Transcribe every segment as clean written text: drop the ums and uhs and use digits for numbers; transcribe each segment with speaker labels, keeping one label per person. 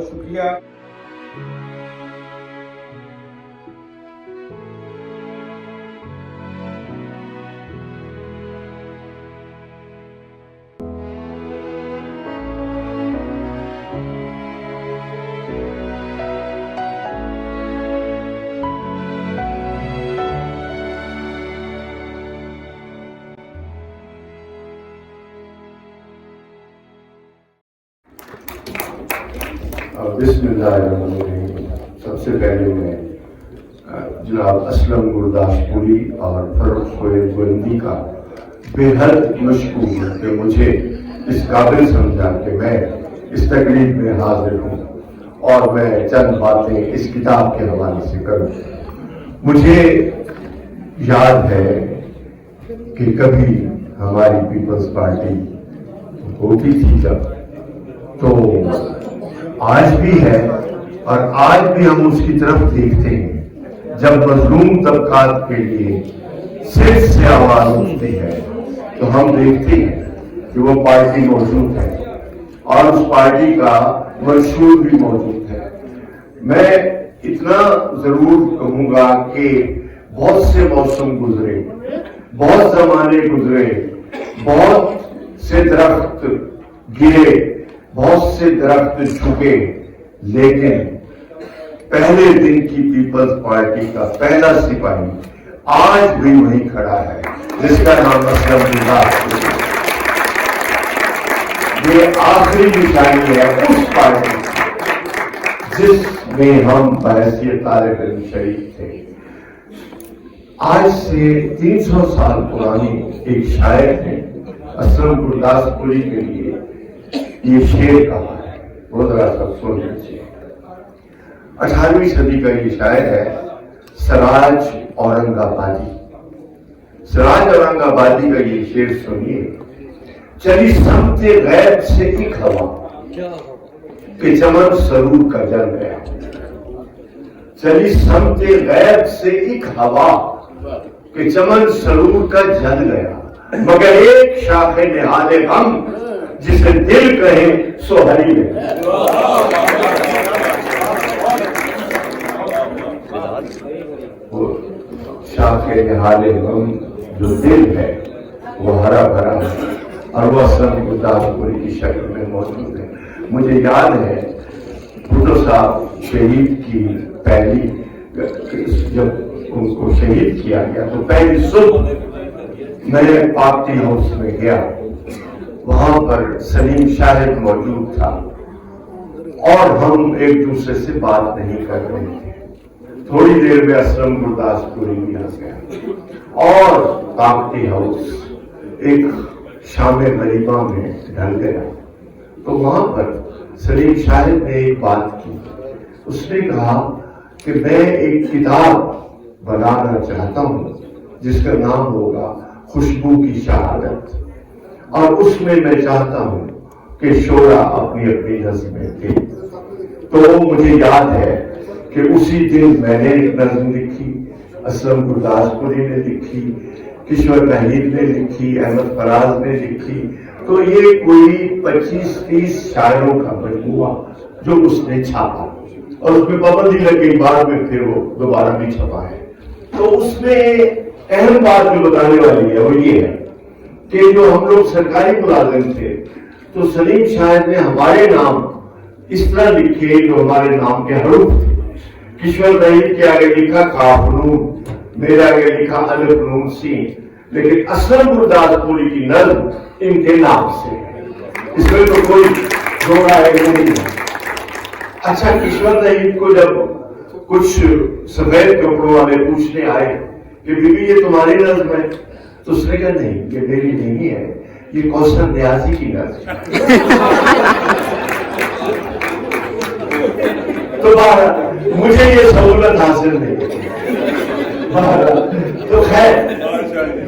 Speaker 1: بہت شکریہ.
Speaker 2: بسم اللہ الرحمن الرحیم. سب سے پہلے میں جناب اسلم گرداس پوری اور فرخ سہیل گوندی کا بے حد مشکور ہوں کہ مجھے اس قابل سمجھا کہ میں اس تقریب میں حاضر ہوں اور میں چند باتیں اس کتاب کے حوالے سے کروں. مجھے یاد ہے کہ کبھی ہماری پیپلز پارٹی ہوتی تھی جب، تو آج بھی ہے اور آج بھی ہم اس کی طرف دیکھتے ہیں جب مظلوم طبقات کے لیے صرف سے آواز اٹھتی ہے تو ہم دیکھتے ہیں کہ وہ پارٹی موجود ہے اور اس پارٹی کا منشور بھی موجود ہے. میں اتنا ضرور کہوں گا کہ بہت سے موسم گزرے، بہت زمانے گزرے، بہت سے درخت گرے، بہت سے درخت جھکے، لیکن پہلے دن کی پیپلز پارٹی کا پہلا سپاہی آج بھی وہیں کھڑا ہے جس کا نام اسلم گرداس پوری. یہ آخری نشانی ہے اس پارٹی جس میں ہم بحیثیت طالب علم شریک تھے. آج سے 300 سال پرانی ایک شاعر نے اسلم گرداس پوری کے لیے یہ شعر کہا ہے، وہ ذرا سب سن لیجیے. 18ویں صدی کا یہ شاعر ہے سراج اورنگ آبادی. سراج اورنگ آبادی کا یہ شعر سنیے. چلی سمت غیب سے ایک ہوا کہ چمن سرور کا جل گیا. چلی سمت غیب سے ایک ہوا کہ چمن سرور کا جل گیا، مگر ایک شاخ نہال غم جسے دل کہے سو ہری میں. وہ شاخ نہال غم جو دل ہے وہ ہرا بھرا ہے اور وہ اسلم گرداس پوری کی شکل میں موجود ہے. مجھے یاد ہے بھٹو صاحب شہید کی پہلی، جب ان کو شہید کیا گیا تو پہلی صبح میں پارٹی ہاؤس میں گیا. وہاں پر سلیم شاہد موجود تھا اور ہم ایک دوسرے سے بات نہیں کر رہے تھے. تھوڑی دیر میں اسلم گرداس پوری بھی آ گیا اور پارٹی ہاؤس ایک شام غریبہ میں ڈھل گیا. تو وہاں پر سلیم شاہد نے ایک بات کی. اس نے کہا کہ میں ایک کتاب بنانا چاہتا ہوں جس کا نام ہوگا خوشبو کی شہادت، اور اس میں چاہتا ہوں کہ شعراء اپنی اپنی نظمیں دیں. تو مجھے یاد ہے کہ اسی دن میں نے ایک نظم لکھی، اسلم گرداس پوری نے لکھی، کشور نہید نے لکھی، احمد فراز نے لکھی. تو یہ کوئی 25-30 شاعروں کا مجموعہ جو اس نے چھاپا اور اس میں پابندی لگ گئی، بعد میں پھر وہ دوبارہ بھی چھپا ہے. تو اس میں اہم بات جو بتانے والی ہے وہ یہ ہے کہ جو ہم لوگ سرکاری ملازم تھے تو سلیم شاہد نے ہمارے نام اس طرح لکھے جو ہمارے نام کے حروف تھے. کشور نہید کے آگے لکھا کاف نون، میرے آگے لکھا الف نون سین، لیکن اسلم گرداس پوری کی نظم ان کے نام سے ہے. اس میں تو کوئی دو رائے نہیں ہے. اچھا، کشور نہید کو جب کچھ سفید کپڑوں والے پوچھنے آئے کہ بی بی یہ تمہاری نظم ہے، تو اس نے کہا نہیں یہ میری نہیں ہے، یہ کوثر نیازی کی نظم ہے. تو مجھے یہ سہولت حاصل نہیں. تو خیر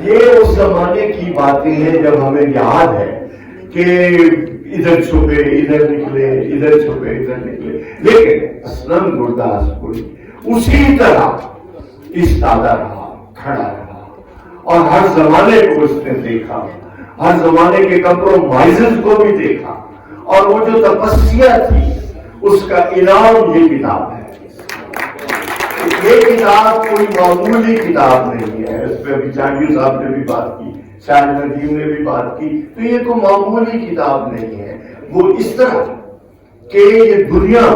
Speaker 2: یہ اس زمانے کی باتیں ہیں جب ہمیں یاد ہے کہ ادھر چھپے ادھر نکلے، ادھر چھپے ادھر نکلے. لیکن اسلم گرداس پوری اسی طرح ایستادہ رہا، کھڑا رہا اور ہر زمانے کو اس نے دیکھا، ہر زمانے کے کمپرومائزز کو بھی دیکھا. اور وہ جو تپسیا تھی اس کا انعام یہ کتاب ہے۔ یہ کتاب کوئی معمولی کتاب نہیں ہے، اس پہ ابھی جہانگیر صاحب نے بھی بات کی، شاہد ندیم نے بھی بات کی، تو یہ کوئی معمولی کتاب نہیں ہے۔ وہ اس طرح کہ یہ دنیا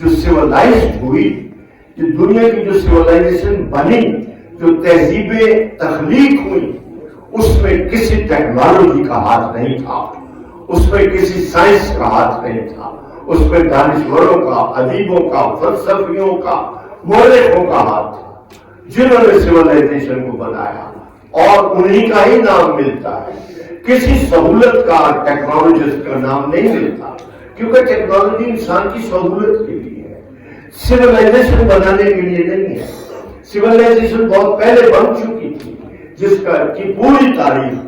Speaker 2: جو سیولائزڈ ہوئی، یہ دنیا کی جو سیولائزیشن بنی، جو تہذیبیں تخلیق ہوئی، اس میں کسی ٹیکنالوجی کا ہاتھ نہیں تھا، اس میں کسی سائنس کا ہاتھ نہیں تھا، اس میں دانشوروں کا، ادیبوں کا، فلسفیوں کا، مورخوں کا ہاتھ تھا، جنہوں نے سیولائزیشن کو بنایا، اور انہی کا ہی نام ملتا ہے۔ کسی سہولت کا، ٹیکنالوجسٹ کا نام نہیں ملتا، کیونکہ ٹیکنالوجی انسان کی سہولت کے لیے ہے، سیولائزیشن بنانے کے لیے نہیں ہے۔ سیولائزیشن بہت پہلے بن چکی تھی، جس کا کی پوری تاریخ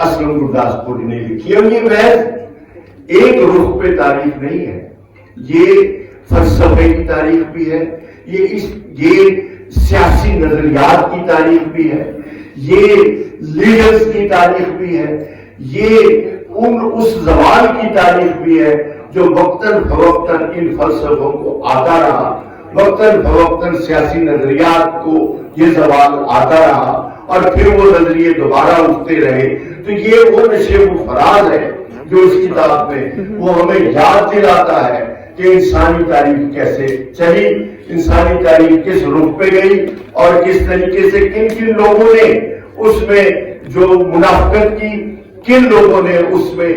Speaker 2: اسلم گرداس پوری نے لکھی ہے۔ اور یہ محض ایک رخ پہ تاریخ نہیں ہے، یہ فلسفے کی تاریخ بھی ہے، یہ سیاسی نظریات کی تاریخ بھی ہے، یہ لیڈرز کی تاریخ بھی ہے، یہ اس زوال کی تاریخ بھی ہے جو وقتاً فوقتاً ان فلسفوں کو آتا رہا، وقتاً فوقتاً سیاسی نظریات کو یہ زوال آتا رہا، اور پھر وہ نظریے دوبارہ اٹھتے رہے۔ تو یہ وہ نشیب و فراز ہے جو اس کتاب میں وہ ہمیں یاد دلاتا ہے کہ انسانی تاریخ کیسے چلی، انسانی تاریخ کس رخ پہ گئی، اور کس طریقے سے کن کن لوگوں نے اس میں جو منافقت کی، کن لوگوں نے اس میں